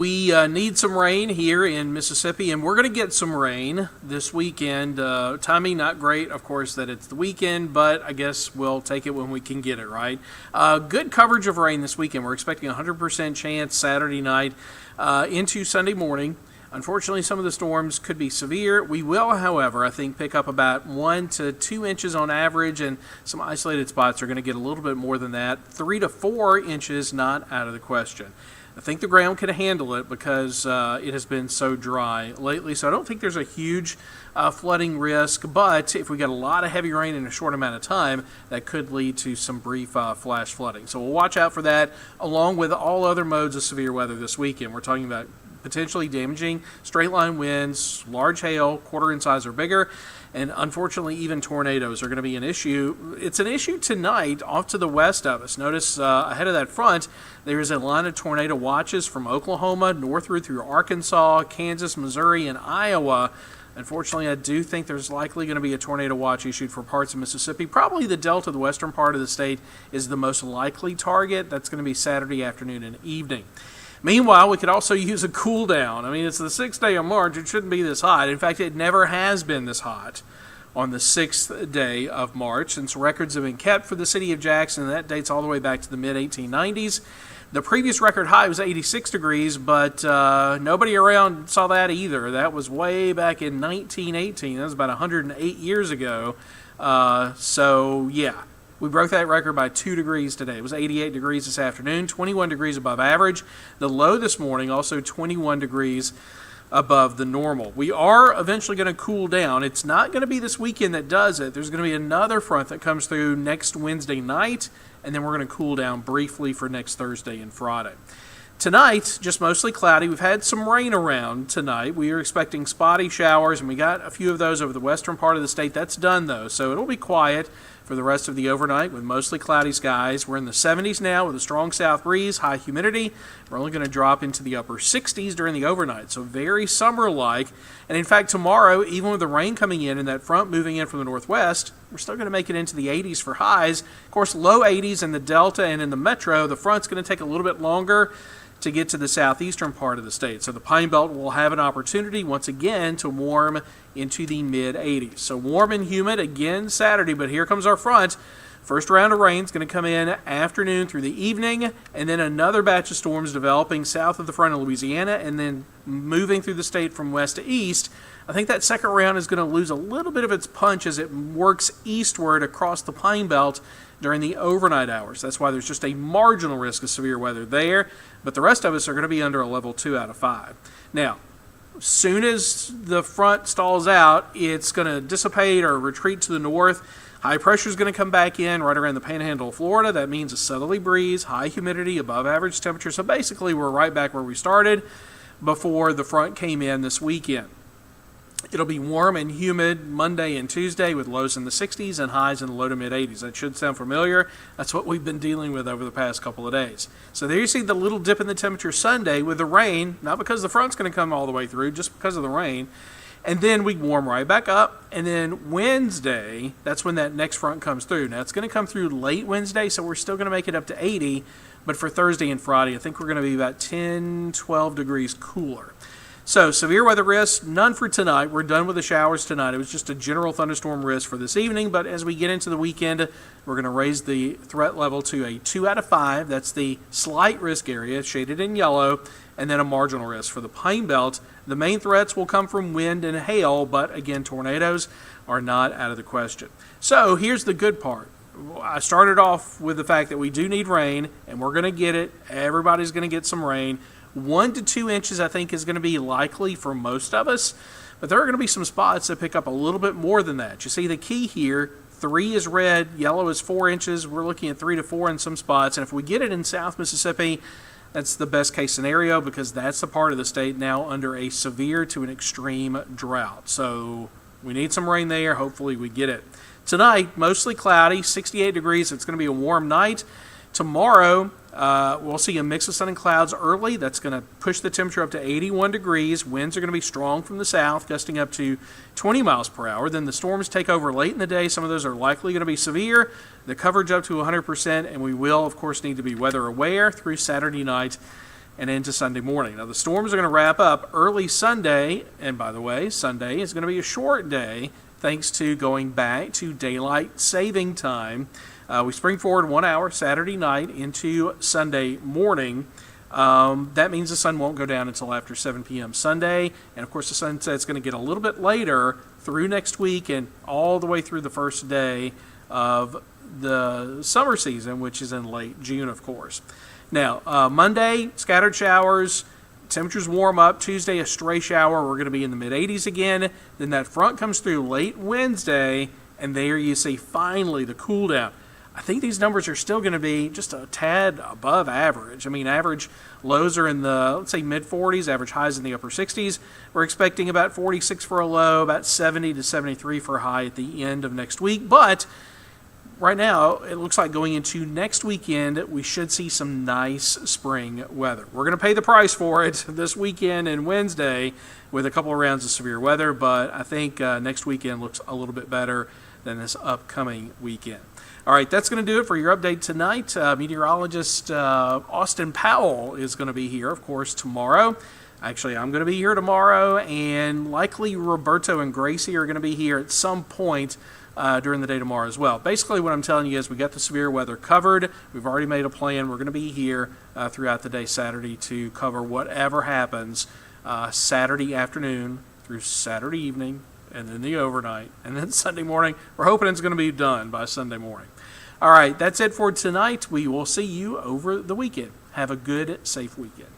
We need some rain here in Mississippi, and we're going to get some rain this weekend. Timing not great, of course, that it's the weekend, but I guess we'll take it when we can get it, right? Good coverage of rain this weekend. We're expecting a 100% chance Saturday night into Sunday morning. Unfortunately, some of the storms could be severe. We will, however, I think, pick up about 1 to 2 inches on average, and some isolated spots are going to get a little bit more than that. 3 to 4 inches, not out of the question. I think the ground can handle it because it has been so dry lately, so I don't think there's a huge flooding risk, but if we get a lot of heavy rain in a short amount of time, that could lead to some brief flash flooding. So we'll watch out for that, along with all other modes of severe weather this weekend. We're talking about potentially damaging straight line winds, large hail, quarter in size or bigger, and unfortunately even tornadoes are going to be an issue. It's an issue tonight off to the west of us. Notice ahead of that front, there is a line of tornado watches from Oklahoma northward through Arkansas, Kansas, Missouri, and Iowa. Unfortunately, I do think there's likely going to be a tornado watch issued for parts of Mississippi. Probably the Delta, the western part of the state, is the most likely target. That's going to be Saturday afternoon and evening. Meanwhile, we could also use a cool down. I mean, it's the 6th day of March. It shouldn't be this hot. In fact, it never has been this hot on the 6th day of March, since records have been kept for the city of Jackson. That dates all the way back to the mid-1890s. The previous record high was 86 degrees, but nobody around saw that either. That was way back in 1918. That was about 108 years ago. So, yeah. We broke that record by 2 degrees today. It was 88 degrees this afternoon, 21 degrees above average. The low this morning, also 21 degrees above the normal. We are eventually going to cool down. It's not going to be this weekend that does it. There's going to be another front that comes through next Wednesday night, and then we're going to cool down briefly for next Thursday and Friday. Tonight, just mostly cloudy. We've had some rain around tonight. We are expecting spotty showers, and we got a few of those over the western part of the state. That's done, though, so it'll be quiet for the rest of the overnight with mostly cloudy skies. We're in the 70s now with a strong south breeze, high humidity. We're only going to drop into the upper 60s during the overnight, so very summer-like. And in fact, tomorrow, even with the rain coming in and that front moving in from the northwest, we're still going to make it into the 80s for highs. Of course, low 80s in the Delta and in the Metro. The front's going to take a little bit longer to get to the southeastern part of the state. So the Pine Belt will have an opportunity once again to warm into the mid-80s. So warm and humid again Saturday, but here comes our front. First round of rain is going to come in afternoon through the evening, and then another batch of storms developing south of the front of Louisiana and then moving through the state from west to east. I think that second round is going to lose a little bit of its punch as it works eastward across the Pine Belt during the overnight hours. That's why there's just a marginal risk of severe weather there, but the rest of us are going to be under a level 2 out of 5. Now, as soon as the front stalls out, it's going to dissipate or retreat to the north. High pressure is going to come back in right around the panhandle of Florida. That means a southerly breeze, high humidity, above average temperature. So basically, we're right back where we started before the front came in this weekend. It'll be warm and humid Monday and Tuesday with lows in the 60s and highs in the low to mid-80s. That should sound familiar. That's what we've been dealing with over the past couple of days. So there you see the little dip in the temperature Sunday with the rain, not because the front's going to come all the way through, just because of the rain. And then we warm right back up. And then Wednesday, that's when that next front comes through. Now, it's going to come through late Wednesday, so we're still going to make it up to 80. But for Thursday and Friday, I think we're going to be about 10, 12 degrees cooler. So, severe weather risk, none for tonight. We're done with the showers tonight. It was just a general thunderstorm risk for this evening, but as we get into the weekend, we're going to raise the threat level to a 2 out of 5. That's the slight risk area, shaded in yellow, and then a marginal risk for the Pine Belt. The main threats will come from wind and hail, but again, tornadoes are not out of the question. So, here's the good part. I started off with the fact that we do need rain, and we're going to get it. Everybody's going to get some rain. 1 to 2 inches, I think, is going to be likely for most of us, but there are going to be some spots that pick up a little bit more than that. You see the key here, 3 is red, yellow is 4 inches. We're looking at 3 to 4 in some spots, and if we get it in South Mississippi, that's the best case scenario because that's the part of the state now under a severe to an extreme drought. So we need some rain there. Hopefully we get it. Tonight, mostly cloudy, 68 degrees. It's going to be a warm night. Tomorrow, we'll see a mix of sun and clouds early. That's going to push the temperature up to 81 degrees. Winds are going to be strong from the south, gusting up to 20 miles per hour. Then the storms take over late in the day. Some of those are likely going to be severe. The coverage up to 100%, and we will, of course, need to be weather aware through Saturday night and into Sunday morning. Now, the storms are going to wrap up early Sunday, and by the way, Sunday is going to be a short day thanks to going back to daylight saving time. We spring forward 1 hour Saturday night into Sunday morning. That means the sun won't go down until after 7 p.m. Sunday, and of course the sunset's going to get a little bit later through next week and all the way through the first day of the summer season, which is in late June, of course. Now, Monday, scattered showers, temperatures warm up. Tuesday, a stray shower. We're going to be in the mid-80s again. Then that front comes through late Wednesday, and there you see finally the cool down. I think these numbers are still going to be just a tad above average. I mean, average lows are in the, let's say, mid-40s, average highs in the upper 60s. We're expecting about 46 for a low, about 70 to 73 for a high at the end of next week. But right now, it looks like going into next weekend, we should see some nice spring weather. We're going to pay the price for it this weekend and Wednesday with a couple of rounds of severe weather, but I think next weekend looks a little bit better than this upcoming weekend. All right, that's going to do it for your update tonight. Meteorologist Austin Powell is going to be here, of course, tomorrow. Actually, I'm going to be here tomorrow, and likely Roberto and Gracie are going to be here at some point during the day tomorrow as well. Basically, what I'm telling you is we got the severe weather covered. We've already made a plan. We're going to be here throughout the day Saturday to cover whatever happens Saturday afternoon through Saturday evening, and then the overnight, and then Sunday morning. We're hoping it's going to be done by Sunday morning. All right, that's it for tonight. We will see you over the weekend. Have a good, safe weekend.